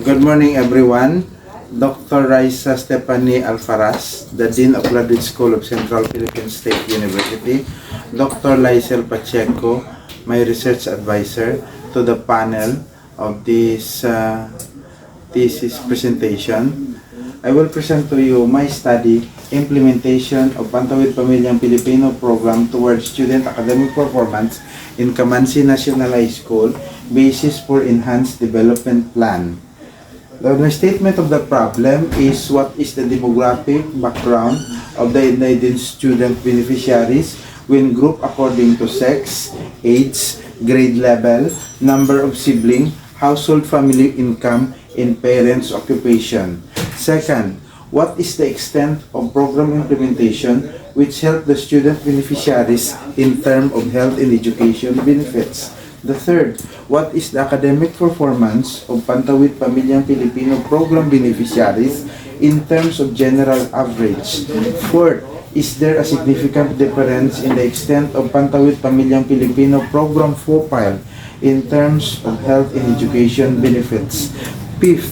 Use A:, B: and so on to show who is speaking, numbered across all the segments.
A: Good morning, everyone. Dr. Raisa Stephanie Alfaraz, the Dean of Graduate School of Central Philippine State University. Dr. Lysel Pacheco, my research advisor, to the panel of this thesis presentation. I will present to you my study, Implementation of Pantawid Pamilyang Pilipino Program towards Student Academic Performance in Kamansi National High School, Basis for Enhanced Development Plan. The statement of the problem is what is the demographic background of the enlightened student beneficiaries when grouped according to sex, age, grade level, number of siblings, household family income, and parents' occupation. Second, what is the extent of program implementation which help the student beneficiaries in terms of health and education benefits? The third, what is the academic performance of Pantawid Pamilyang Pilipino program beneficiaries in terms of general average? Fourth, is there a significant difference in the extent of Pantawid Pamilyang Pilipino program profile in terms of health and education benefits? Fifth,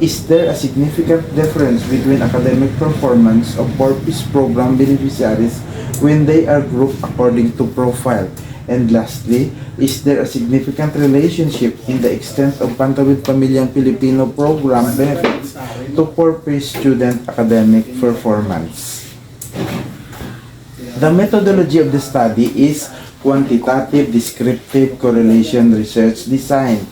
A: is there a significant difference between academic performance of purpose program beneficiaries when they are grouped according to profile? And lastly, is there a significant relationship in the extent of Pantawid Pamilyang Pilipino program benefits to purpose student academic performance? The methodology of the study is quantitative descriptive correlation research design.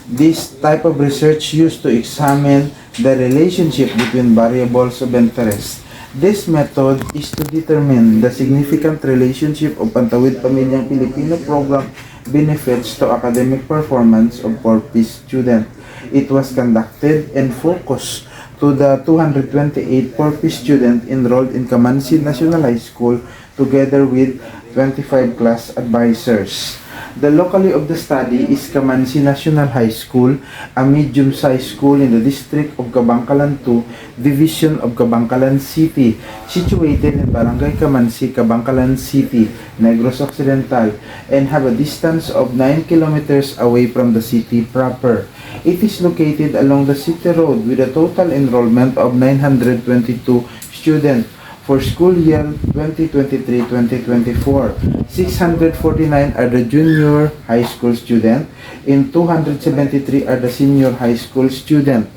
A: This type of research used to examine the relationship between variables of interest. This method is to determine the significant relationship of Pantawid Pamilyang Pilipino program benefits to academic performance of purpose student. It was conducted and focused to the 228 purpose students enrolled in Kamansi National High School together with 25 class advisors. The locality of the study is Kamansi National High School, a medium-sized school in the district of Kabangkalan 2, division of Kabangkalan City, situated in Barangay Kamansi, Kabangkalan City, Negros Occidental, and have a distance of 9 kilometers away from the city proper. It is located along the city road with a total enrollment of 922 students. For school year 2023-2024, 649 are the junior high school student and 273 are the senior high school student.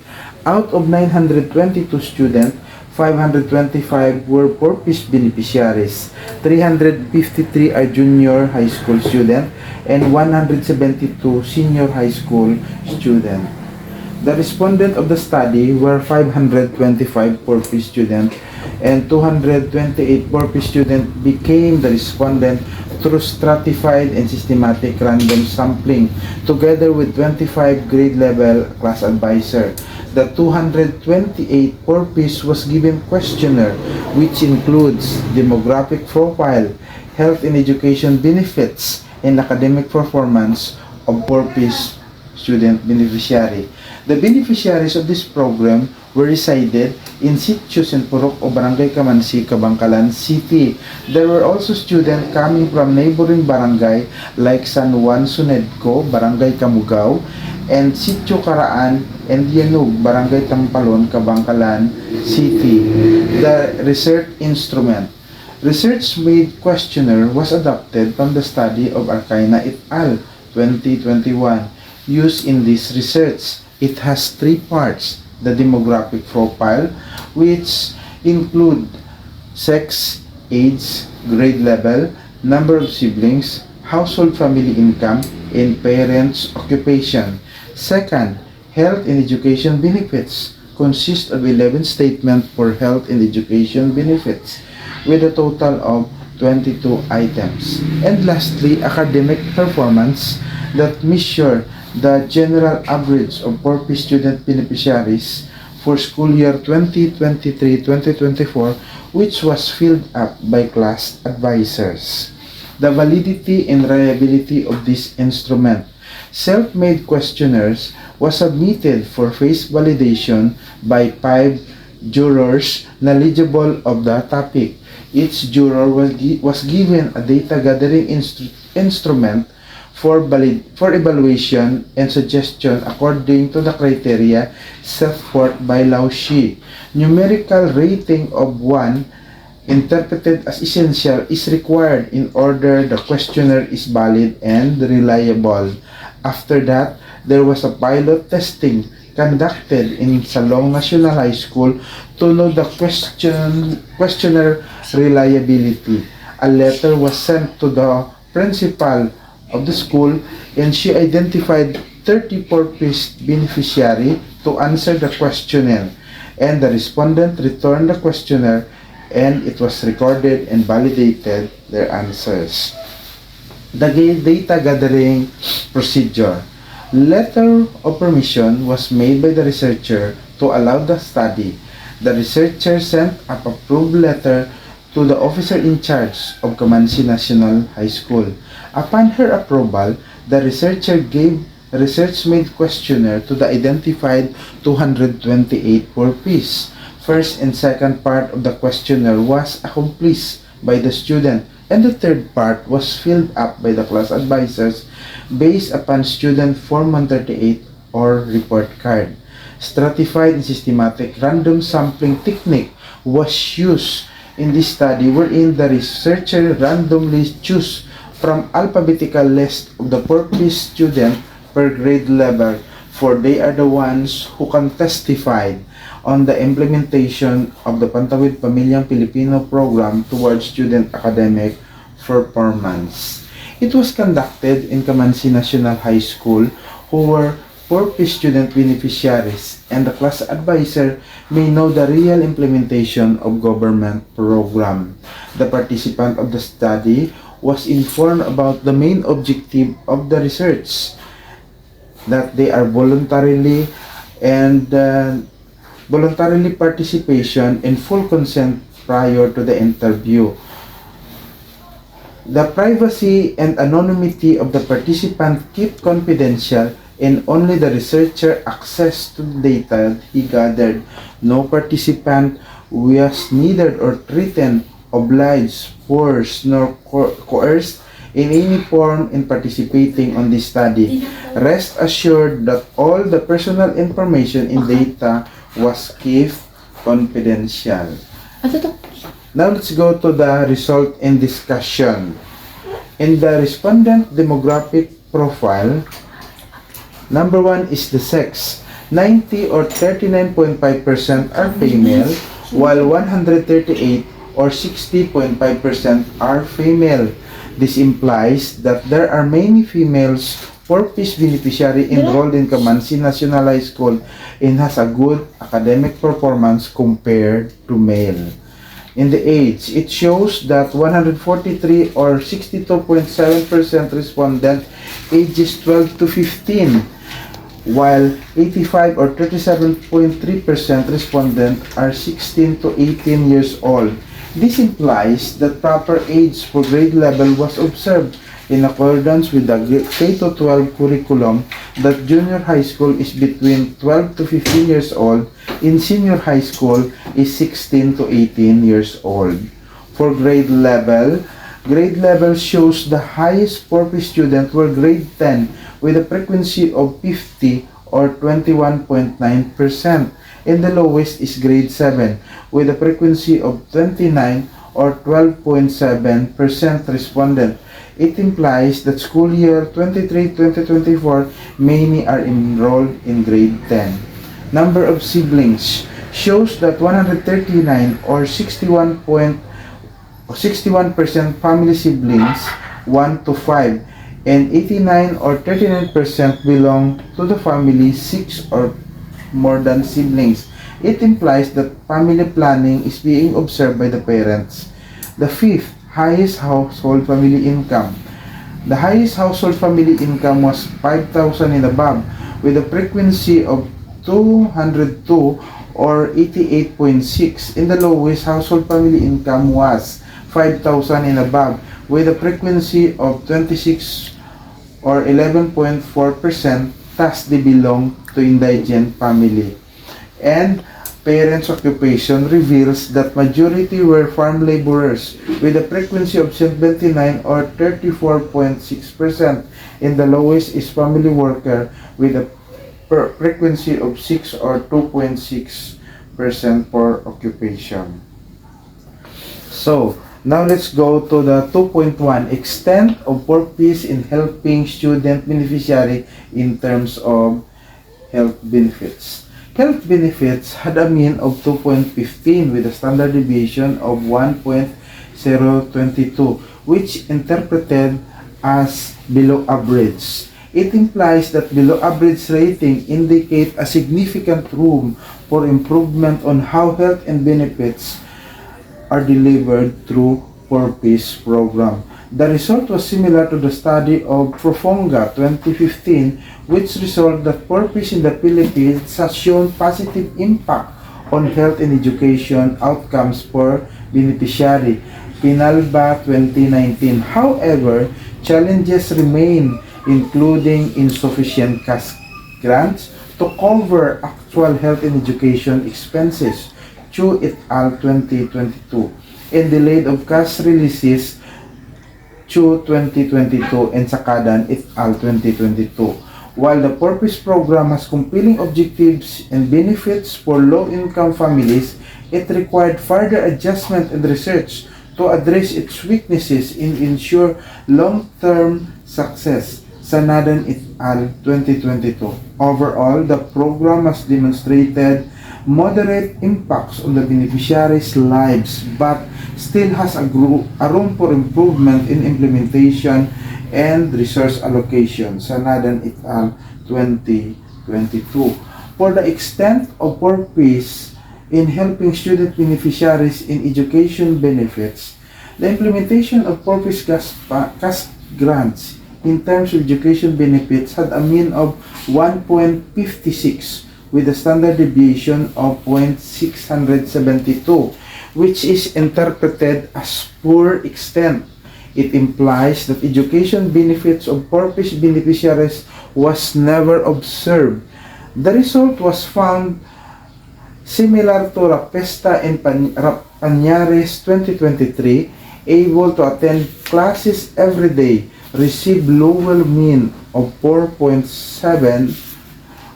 A: Out of 922 students, 525 were purpose beneficiaries, 353 are junior high school student, and 172 senior high school student. The respondent of the study were 525 purpose students and 228 purpose students became the respondent through stratified and systematic random sampling together with 25 grade level class advisor. The 228 purpose was given questionnaire which includes demographic profile, health and education benefits, and academic performance of purpose student beneficiary. The beneficiaries of this program were resided in situ San Purok o Barangay Kamansi, Kabangkalan City. There were also students coming from neighboring barangay like San Juan Sunedco, Barangay Kamugao, and Sitio Karaan and Yanug, Barangay Tampalon, Kabangkalan City. The research instrument. Research-made questionnaire was adopted from the study of Arcaina et al. 2021. Used in this research. It has three parts: the demographic profile, which include sex, age, grade level, number of siblings, household family income, and parents' occupation. Second, health and education benefits consist of 11 statements for health and education benefits with a total of 22 items. And lastly, academic performance that measure the general average of purpose student beneficiaries for school year 2023-2024, which was filled up by class advisors. The validity and reliability of this instrument. Self-made questionnaires was submitted for face validation by 5 jurors knowledgeable of the topic. Each juror was given a data gathering instrument for evaluation and suggestion according to the criteria set forth by Lao Shi. Numerical rating of 1 interpreted as essential is required in order the questionnaire is valid and reliable. After that, there was a pilot testing conducted in Salong National High School to know the questionnaire reliability. A letter was sent to the principal of the school and she identified 34 beneficiary to answer the questionnaire, and the respondent returned the questionnaire and it was recorded and validated their answers. The data gathering procedure. Letter of permission was made by the researcher to allow the study. The researcher sent a approved letter to the officer in charge of Kamansi National High School. Upon her approval, the researcher gave a research-made questionnaire to the identified 228 pupils. First and second part of the questionnaire was accomplished by the student, and the third part was filled up by the class advisors based upon student Form 138 or report card. Stratified and systematic random sampling technique was used in this study, wherein the researcher randomly chose from alphabetical list of the purpose student per grade level, for they are the ones who can testify on the implementation of the Pantawid Pamilyang Pilipino program towards student academic performance. It was conducted in Kamansi National High School, who were purpose student beneficiaries, and the class advisor may know the real implementation of government program. The participant of the study was informed about the main objective of the research, that they are voluntarily participation and full consent prior to the interview. The privacy and anonymity of the participant kept confidential, and only the researcher access to the data he gathered. No participant was neither or threatened, obliged, forced, nor coerced in any form in participating on this study. Rest assured that all the personal information in data was kept confidential. Now let's go to the result and discussion. In the respondent demographic profile, number 1 is the sex. 90 or 39.5% are female, while 138 or 60.5% are female. This implies that there are many females purpose beneficiary enrolled in Kamansi National High School and has a good academic performance compared to male. In the age, it shows that 143 or 62.7% respondent ages 12 to 15, while 85 or 37.3% respondent are 16 to 18 years old. This implies that proper age for grade level was observed in accordance with the K-12 curriculum, that junior high school is between 12 to 15 years old, and senior high school is 16 to 18 years old. For grade level shows the highest purpose student were grade 10 with a frequency of 50 or 21.9%, and the lowest is grade 7 with a frequency of 29 or 12.7% respondent. It implies that school year 23-2024 many are enrolled in grade 10. Number of siblings shows that 139 or 61% family siblings 1 to 5, and 89 or 39% belong to the family 6 or more than siblings. It implies that family planning is being observed by the parents. The fifth highest household family income. The highest household family income was 5,000 and above, with a frequency of 202 or 88.6, and the lowest household family income was 5,000 and above, with a frequency of 26 or 11.4%, thus they belong to indigent family. And parents' occupation reveals that majority were farm laborers with a frequency of 79 or 34.6%, and the lowest is family worker with a frequency of 6 or 2.6% per occupation. So, now let's go to the 2.1, extent of purpose in helping student beneficiary in terms of health benefits. Health benefits had a mean of 2.15 with a standard deviation of 1.022, which interpreted as below average. It implies that below average rating indicate a significant room for improvement on how health and benefits are delivered through purpose program. The result was similar to the study of Profonga 2015, which resolved that purpose in the Philippines has shown positive impact on health and education outcomes for beneficiary. Pinalba 2019. However, challenges remain, including insufficient cash grants to cover actual health and education expenses, Chu et al. 2022, and delayed of cash releases, Chu 2022 and Sakadan et al. 2022. While the purpose program has compelling objectives and benefits for low-income families, it required further adjustment and research to address its weaknesses and ensure long-term success. Sanadan et al. 2022. Overall, the program has demonstrated moderate impacts on the beneficiaries' lives, but still has a room for improvement in implementation and resource allocation. Sanadan et al. 2022. For the extent of purpose in helping student beneficiaries in education benefits, the implementation of purpose cash grants in terms of education benefits had a mean of 1.56 with a standard deviation of 0.672, which is interpreted as poor extent. It implies that education benefits of purpose beneficiaries was never observed. The result was found similar to Rapesta and Pañares 2023, able to attend classes every day, receive lower mean of 4.7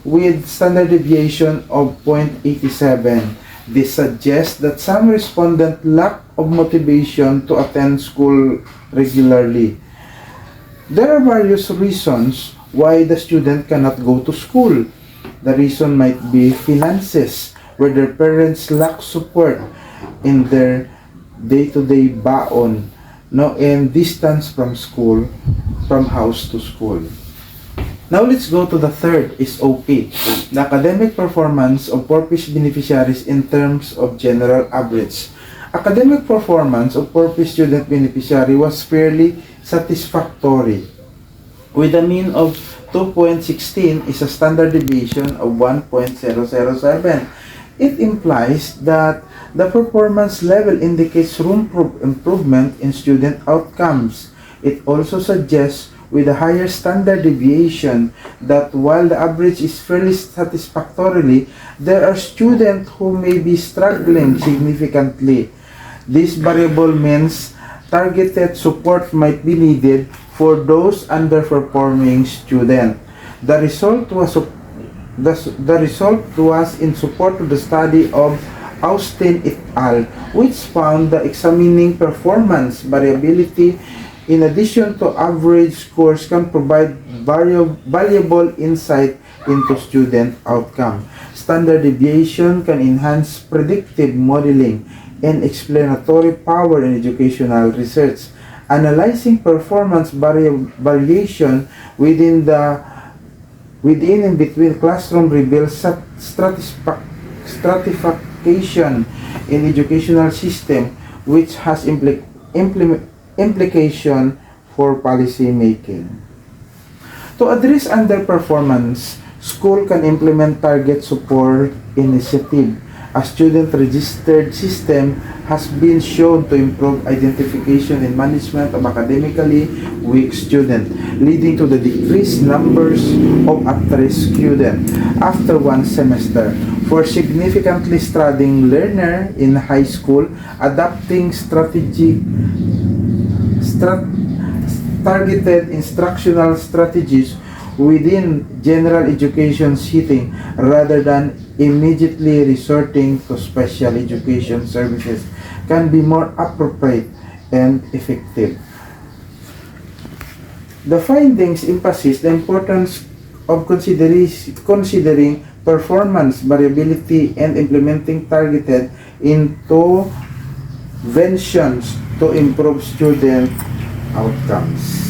A: with standard deviation of 0.87. This suggests that some respondents lack of motivation to attend school regularly. There are various reasons why the student cannot go to school. The reason might be finances, where their parents lack support in their day-to-day baon, and distance from school, from house to school. Now let's go to the third is OP, the academic performance of purpose beneficiaries in terms of general average. Academic performance of purpose student beneficiary was fairly satisfactory, with a mean of 2.16 is a standard deviation of 1.007. It implies that the performance level indicates room for improvement in student outcomes. It also suggests with a higher standard deviation that while the average is fairly satisfactorily, there are students who may be struggling significantly. This variable means targeted support might be needed for those underperforming students. The result was in support of the study of Austin et al., which found the examining performance variability in addition to average scores can provide valuable insight into student outcome. Standard deviation can enhance predictive modeling and explanatory power in educational research. Analyzing performance variation within and between classroom reveals stratification in educational system, which has implication for policy making. To address underperformance, school can implement target support initiative. A student-registered system has been shown to improve identification and management of academically weak students, leading to the decreased numbers of at-risk students after one semester. For significantly struggling learner in high school, adopting targeted instructional strategies within general education setting rather than immediately resorting to special education services can be more appropriate and effective. The findings emphasize the importance of considering performance variability and implementing targeted interventions to improve student outcomes.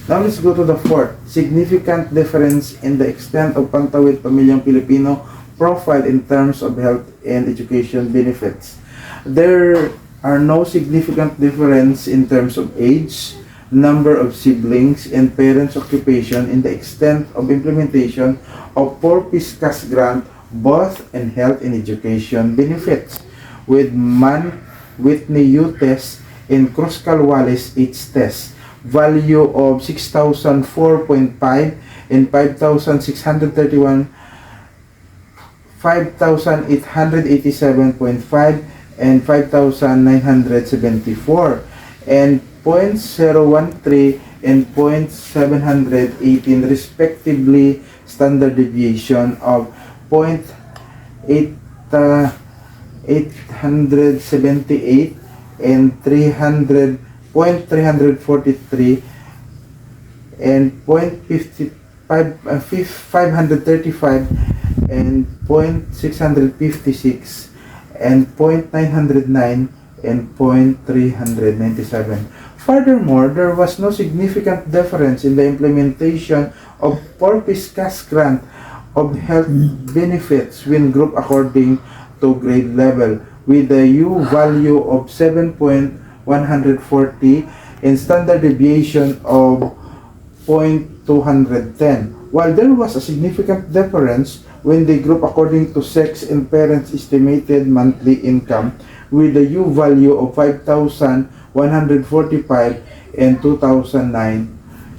A: Now let's go to the fourth. Significant difference in the extent of Pantawid Pamilyang Pilipino profile in terms of health and education benefits. There are no significant difference in terms of age, number of siblings, and parents' occupation in the extent of implementation of 4-piece cash grant, both in health and education benefits, with Whitney U test and Cruz-Calwales H test, value of 6,004.5 and 5,631, 5,887.5 and 5,974, and 0.013 and 0.718 respectively, standard deviation of 0.878 and 300.343 and 0.535 and 0.656 and 0.909 and 0.397. Furthermore, there was no significant difference in the implementation of 4-piece cash grant of health benefits when grouped according to grade level, with a U value of 7.140 and standard deviation of 0.210. While there was a significant difference when they group according to sex and parents' estimated monthly income, with a U value of 5,145 and 2009,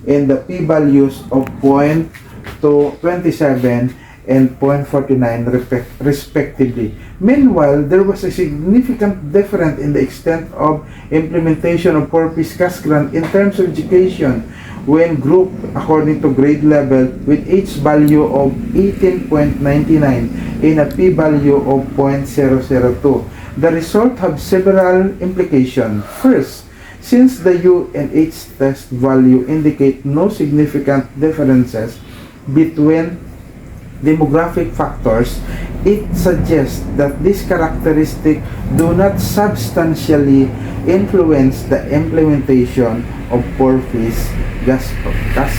A: and the P values of 0.27 and 0.49 respectively. Meanwhile, there was a significant difference in the extent of implementation of 4-piece cash grant in terms of education when grouped according to grade level, with H value of 18.99 and a P value of 0.002. The result have several implications. First, since the U and H test value indicate no significant differences between demographic factors, it suggests that these characteristics do not substantially influence the implementation of 4-piece cash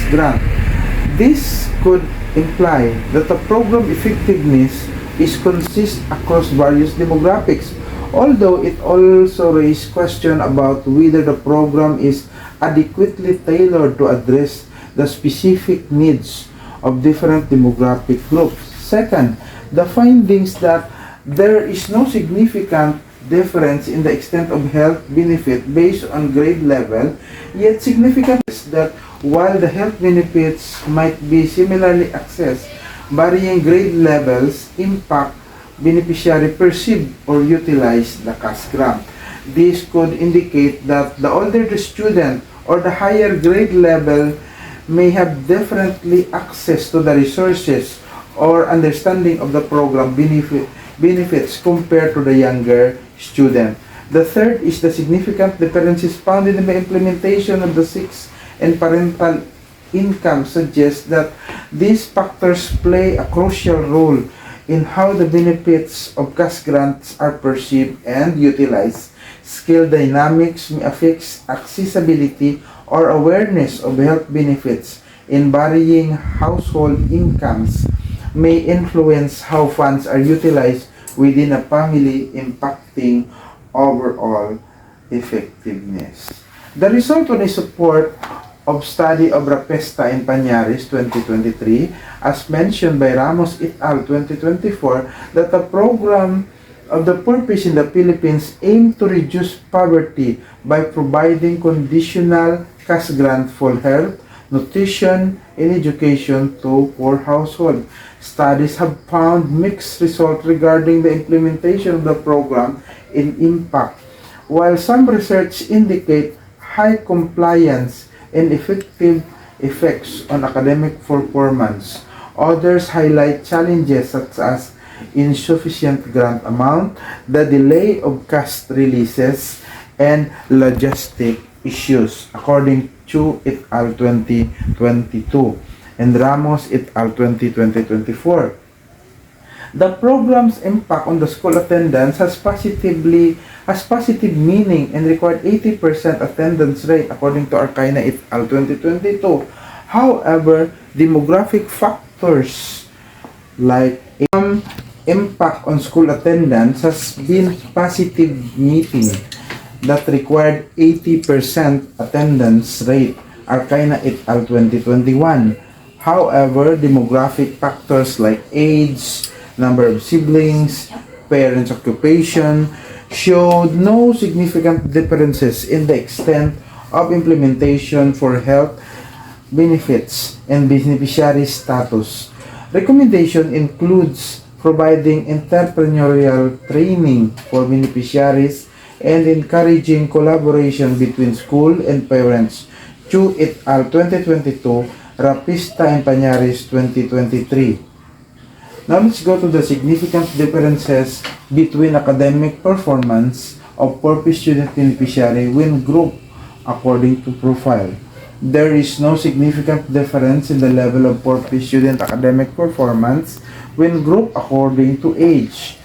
A: grant. This could imply that the program effectiveness is consistent across various demographics, although it also raises questions about whether the program is adequately tailored to address the specific needs of different demographic groups. Second, the findings that there is no significant difference in the extent of health benefit based on grade level, yet significant is that while the health benefits might be similarly accessed, varying grade levels impact beneficiary perceive or utilize the cash grant. This could indicate that the older the student or the higher grade level may have differently access to the resources or understanding of the program benefits compared to the younger student. The third is the significant differences found in the implementation of the sex and parental income suggests that these factors play a crucial role in how the benefits of cash grants are perceived and utilized. Skill dynamics may affect accessibility or awareness of health benefits in varying household incomes, may influence how funds are utilized within a family, impacting overall effectiveness. The result on the support of study of Rapesta and Pañares 2023, as mentioned by Ramos et al. 2024, that the program of the purpose in the Philippines aim to reduce poverty by providing conditional cash grant for health, nutrition, and education to poor households. Studies have found mixed results regarding the implementation of the program and impact. While some research indicate high compliance and effective effects on academic performance, others highlight challenges such as insufficient grant amount, the delay of cash releases, and logistic issues, according to et al. 2022 and Ramos et al. 2024. The program's impact on the school attendance has positive meaning and required 80% attendance rate, according to Arcaina et al. 2022. However, demographic factors like impact on school attendance has been positive meeting that required 80% attendance rate, Arcaina et al. 2021. However, demographic factors like age, number of siblings, parents' occupation showed no significant differences in the extent of implementation for health benefits and beneficiary status. Recommendation includes providing entrepreneurial training for beneficiaries and encouraging collaboration between school and parents. Chu et al. 2022, Rapista and Pañares 2023. Now let's go to the significant differences between academic performance of purpose student beneficiary when grouped according to profile. There is no significant difference in the level of purpose student academic performance when grouped according to age.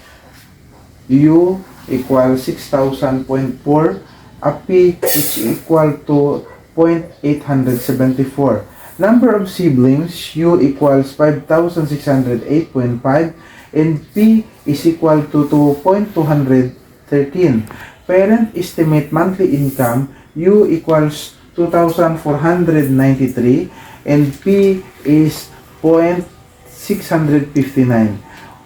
A: U equals 6,000.4, a P which equal to 0.874. Number of siblings, U equals 5,608.5 and P is equal to 2.213. Parent estimate monthly income, U equals 2,493 and P is 0.659.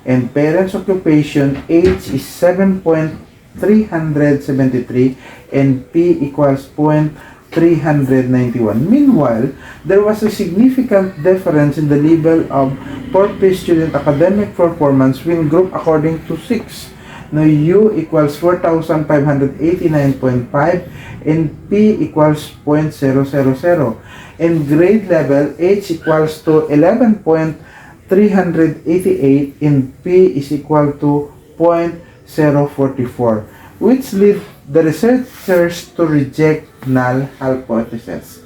A: And parents' occupation, age is 7.373 and P equals 0.391. Meanwhile, there was a significant difference in the level of purpose student academic performance when grouped according to 6. Now, U equals 4,589.5 and P equals 0.000. And grade level, H equals to 11.388 and P is equal to 0.044, which lead the researchers to reject null hypothesis.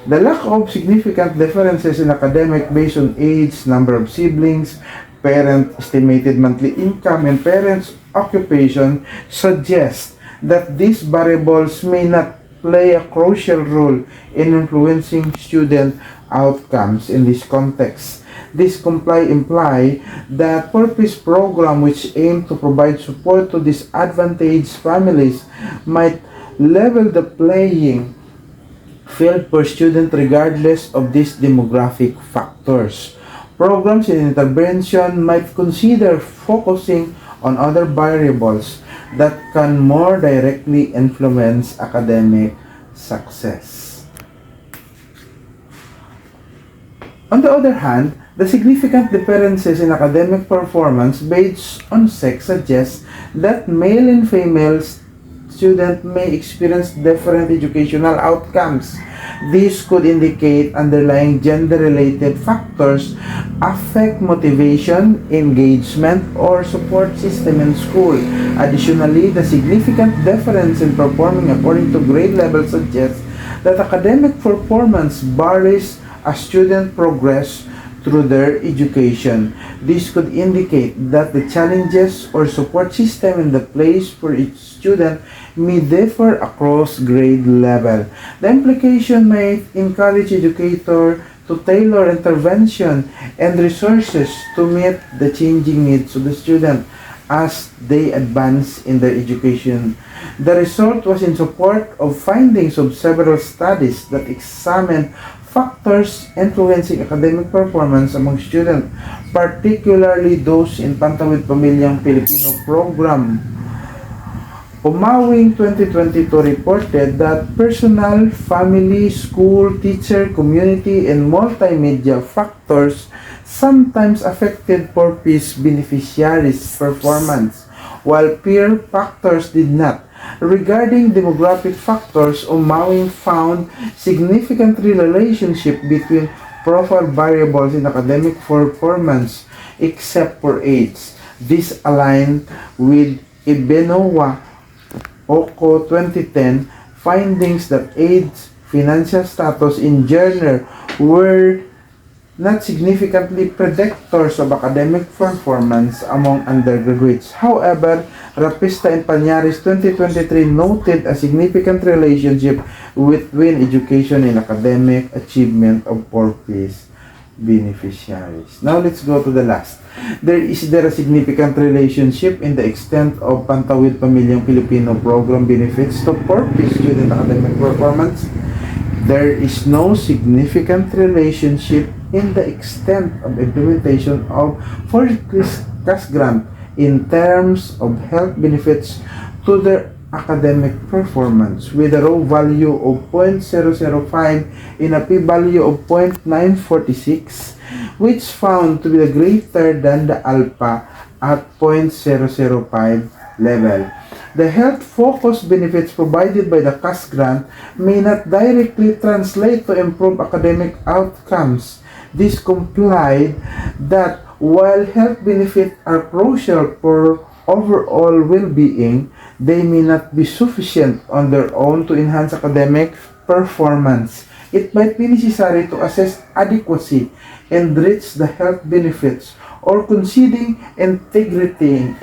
A: The lack of significant differences in academic based on age, number of siblings, parent estimated monthly income, and parents' occupation suggests that these variables may not play a crucial role in influencing student outcomes in this context. This imply that purpose program which aim to provide support to disadvantaged families might level the playing field per student regardless of these demographic factors. Programs in intervention might consider focusing on other variables that can more directly influence academic success. On the other hand, the significant differences in academic performance based on sex suggest that male and female students may experience different educational outcomes. This could indicate underlying gender-related factors affect motivation, engagement, or support system in school. Additionally, the significant difference in performing according to grade level suggests that academic performance varies as students progress through their education. This could indicate that the challenges or support system in the place for each student may differ across grade level. The implication may encourage educators to tailor intervention and resources to meet the changing needs of the student as they advance in their education. The result was in support of findings of several studies that examined factors influencing academic performance among students, particularly those in Pantawid Pamilyang Pilipino program. Umawing 2022 reported that personal, family, school, teacher, community, and multimedia factors sometimes affected PORPIS beneficiaries' performance, while peer factors did not. Regarding demographic factors, Umawing found significant relationship between profile variables in academic performance, except for age. This aligned with Ibenowa Oko 2010 findings that age, financial status, in general were not significantly predictors of academic performance among undergraduates. However, Rapista and Pañares 2023 noted a significant relationship between education and academic achievement of PORPIS beneficiaries. Now let's go to the last. Is there a significant relationship in the extent of Pantawid Pamilyang Pilipino program benefits to PORPIS student academic performance? There is no significant relationship in the extent of implementation of PORPIS cash grant in terms of health benefits to their academic performance, with a raw value of 0.005 and a p-value of 0.946, which found to be greater than the alpha at 0.005 level. The health-focused benefits provided by the cash grant may not directly translate to improve academic outcomes. This implied that while health benefits are crucial for overall well-being, they may not be sufficient on their own to enhance academic performance. It might be necessary to assess adequacy and reach the health benefits, or considering integrating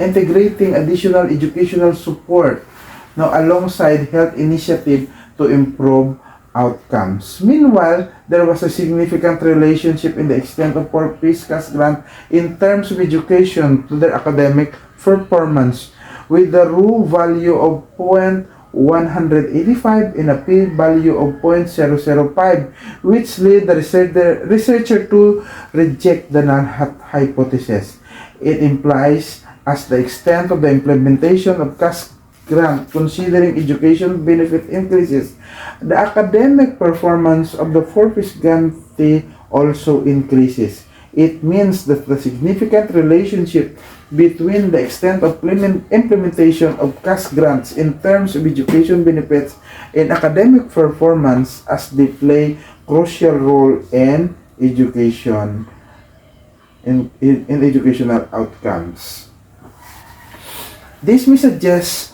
A: additional educational support now alongside health initiative to improve outcomes. Meanwhile, there was a significant relationship in the extent of PORPIS cash grant in terms of education to their academic performance, with the raw value of 0.185 and a p-value of 0.005, which led the researcher to reject the null hypothesis. It implies as the extent of the implementation of cash grant considering education benefit increases, the academic performance of the PORPIS grantee also increases. It means that the significant relationship between the extent of implementation of cash grants in terms of education benefits and academic performance, as they play crucial role in education in educational outcomes. This may suggest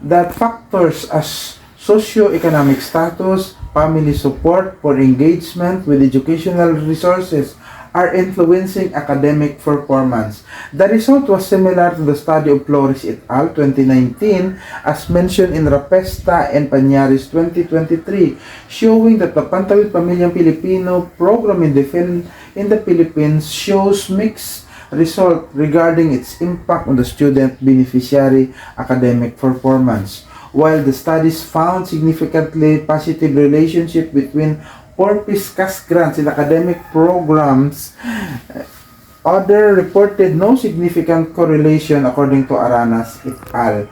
A: that factors as socioeconomic status, family support for engagement with educational resources are influencing academic performance. The result was similar to the study of Flores et al. 2019, as mentioned in Rapesta and Pañares 2023, showing that the Pantawid Pamilyang Pilipino program in the Philippines shows mixed result regarding its impact on the student beneficiary academic performance. While the studies found significantly positive relationship between PORPIS cash grants in academic programs, others reported no significant correlation according to Aranas et al.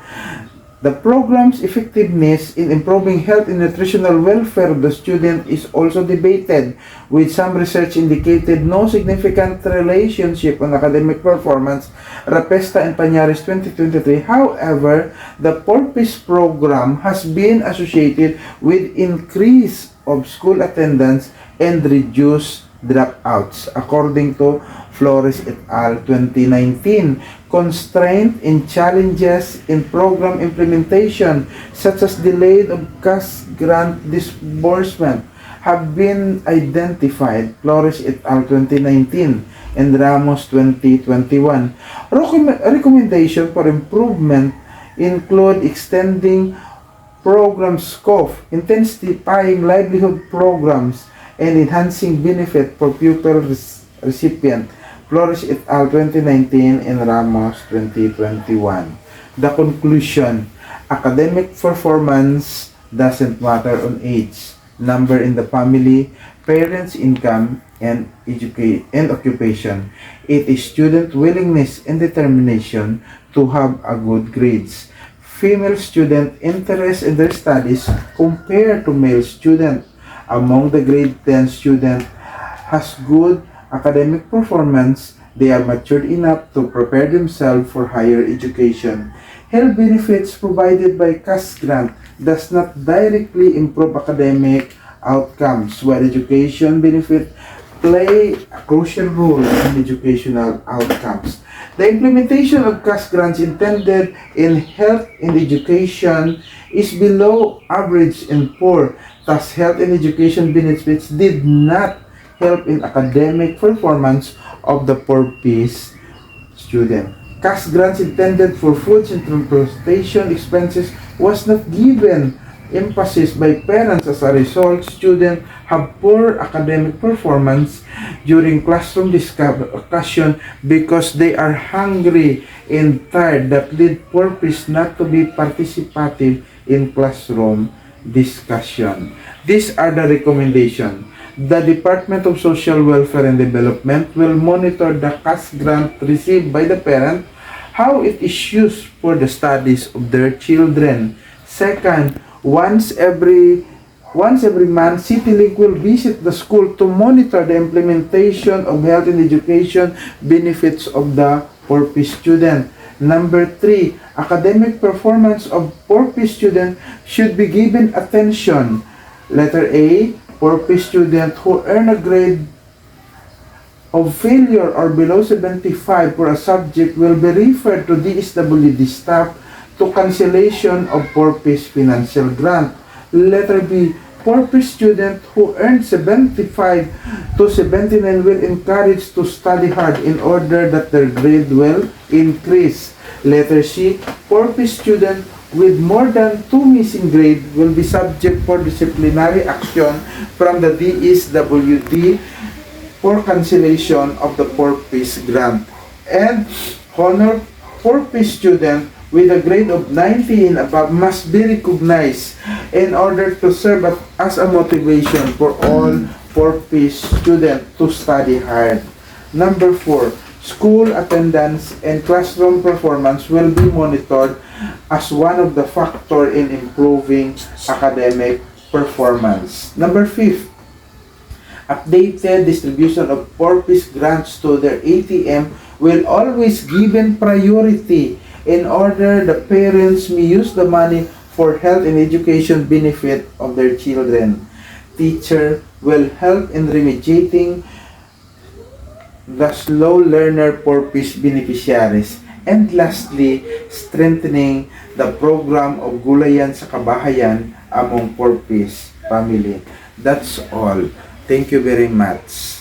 A: The program's effectiveness in improving health and nutritional welfare of the student is also debated, with some research indicated no significant relationship on academic performance. Rapesta and Pañares 2023. However, the PORPIS program has been associated with increase of school attendance and reduced dropouts, according to Flores et al. 2019. Constraints and challenges in program implementation, such as delayed of cash grant disbursement, have been identified. Flores et al. 2019 and Ramos 2021. Recommendation for improvement include extending program scope, intensifying livelihood programs, and enhancing benefit for pupil recipient. Flores et al. 2019 and Ramos 2021. The conclusion: academic performance doesn't matter on age, number in the family, parents' income, and occupation. It is student willingness and determination to have a good grades. Female student interest in their studies compared to male student. Among the grade 10 student has good academic performance, they are matured enough to prepare themselves for higher education. Health benefits provided by cash grant does not directly improve academic outcomes, while education benefit play a crucial role in educational outcomes. The implementation of cash grants intended in health and education is below average and poor. Thus, health and education benefits did not help in academic performance of the poor-piece student. Cash grants intended for foods and transportation expenses was not given emphasis by parents. As a result, students have poor academic performance during classroom discussion because they are hungry and tired, that lead purpose not to be participative in classroom discussion. These are the recommendations. The Department of Social Welfare and Development will monitor the cash grant received by the parent, how it is used for the studies of their children. Second, once every month, CityLink will visit the school to monitor the implementation of health and education benefits of the poor-piece student. Number 3, academic performance of poor-piece student should be given attention. Letter A, poor-piece student who earn a grade of failure or below 75 for a subject will be referred to DSWD staff to cancellation of poor-piece financial grant. Letter B, poor-piece student who earned 75 to 79 will encouraged to study hard in order that their grade will increase. Letter C, poor-piece student with more than 2 missing grade will be subject for disciplinary action from the DSWD for cancellation of the poor-piece grant. And honor poor-piece student with a grade of 90 and above must be recognized in order to serve as a motivation for all poor-piece students to study hard. Number 4, school attendance and classroom performance will be monitored as one of the factors in improving academic performance. Number 5, updated distribution of poor-piece grants to their ATM will always given priority in order the parents may use the money for health and education benefit of their children. Teacher will help in remediating the slow learner poor-piece beneficiaries. And lastly, strengthening the program of Gulayan sa Kabahayan among poor-piece family. That's all. Thank you very much.